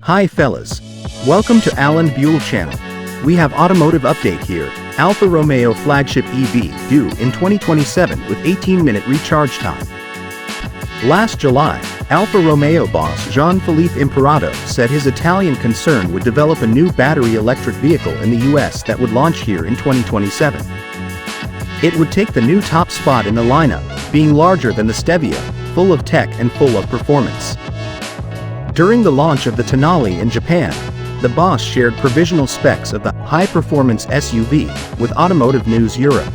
Hi fellas. Welcome to Alan Buell channel. We have automotive update here. Alfa Romeo flagship EV due in 2027 with 18-minute recharge time. Last July, Alfa Romeo boss Jean-Philippe Imperato said his Italian concern would develop a new battery electric vehicle in the US that would launch here in 2027. It would take the new top spot in the lineup, being larger than the Stelvio, full of tech and full of performance. During the launch of the Tonale in Japan, the boss shared provisional specs of the high-performance SUV with Automotive News Europe.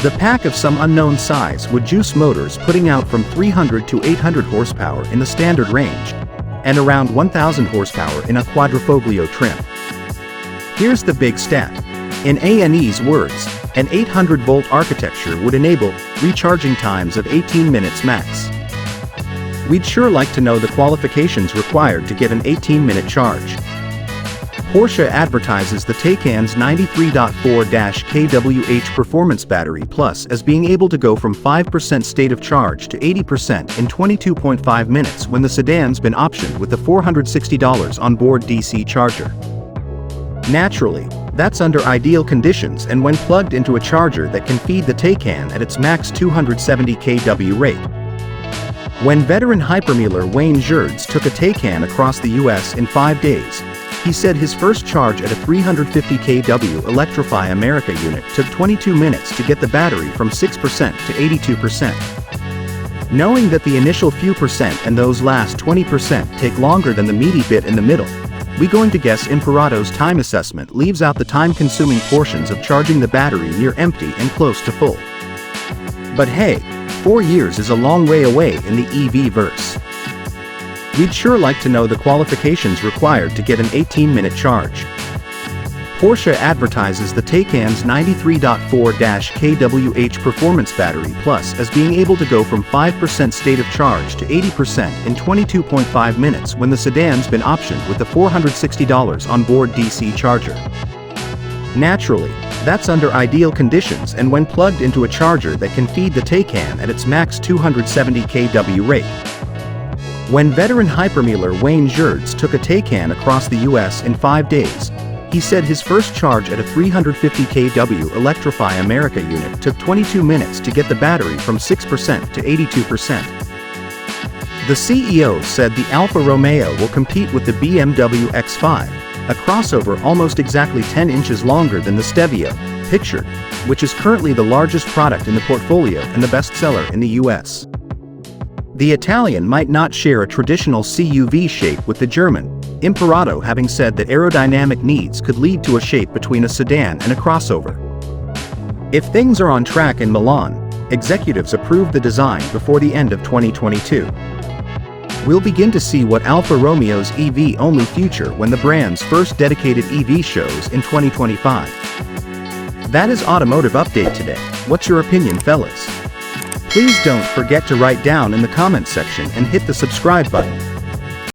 The pack of some unknown size would juice motors putting out from 300 to 800 horsepower in the standard range, and around 1000 horsepower in a Quadrifoglio trim. Here's the big stat. In ANE's words, an 800-volt architecture would enable recharging times of 18 minutes max. We'd sure like to know the qualifications required to get an 18-minute charge. Porsche advertises the Taycan's 93.4-kWh performance battery plus as being able to go from 5% state of charge to 80% in 22.5 minutes when the sedan's been optioned with the $460 on-board DC charger. Naturally, that's under ideal conditions and when plugged into a charger that can feed the Taycan at its max 270 kW rate. When veteran hypermealer Wayne Gerds took a Taycan across the US in 5 days, he said his first charge at a 350 kW Electrify America unit took 22 minutes to get the battery from 6% to 82%. Knowing that the initial few percent and those last 20% take longer than the meaty bit in the middle, we going to guess Imperato's time assessment leaves out the time-consuming portions of charging the battery near empty and close to full. But hey, 4 years is a long way away in the EV verse. We'd sure like to know the qualifications required to get an 18-minute charge. Porsche advertises the Taycan's 93.4-kWh performance battery plus as being able to go from 5% state of charge to 80% in 22.5 minutes when the sedan's been optioned with the $460 on-board DC charger. Naturally, that's under ideal conditions and when plugged into a charger that can feed the Taycan at its max 270 kW rate. When veteran hypermealer Wayne Gerds took a Taycan across the US in 5 days, he said his first charge at a 350 kW Electrify America unit took 22 minutes to get the battery from 6% to 82%. The CEO said the Alfa Romeo will compete with the BMW X5, a crossover almost exactly 10 inches longer than the Stelvio, pictured, which is currently the largest product in the portfolio and the bestseller in the US. The Italian might not share a traditional CUV shape with the German, Imperato having said that aerodynamic needs could lead to a shape between a sedan and a crossover. If things are on track in Milan, executives approved the design before the end of 2022. We'll begin to see what Alfa Romeo's EV-only future when the brand's first dedicated EV shows in 2025. That is Automotive Update today. What's your opinion, fellas? Please don't forget to write down in the comment section and hit the subscribe button.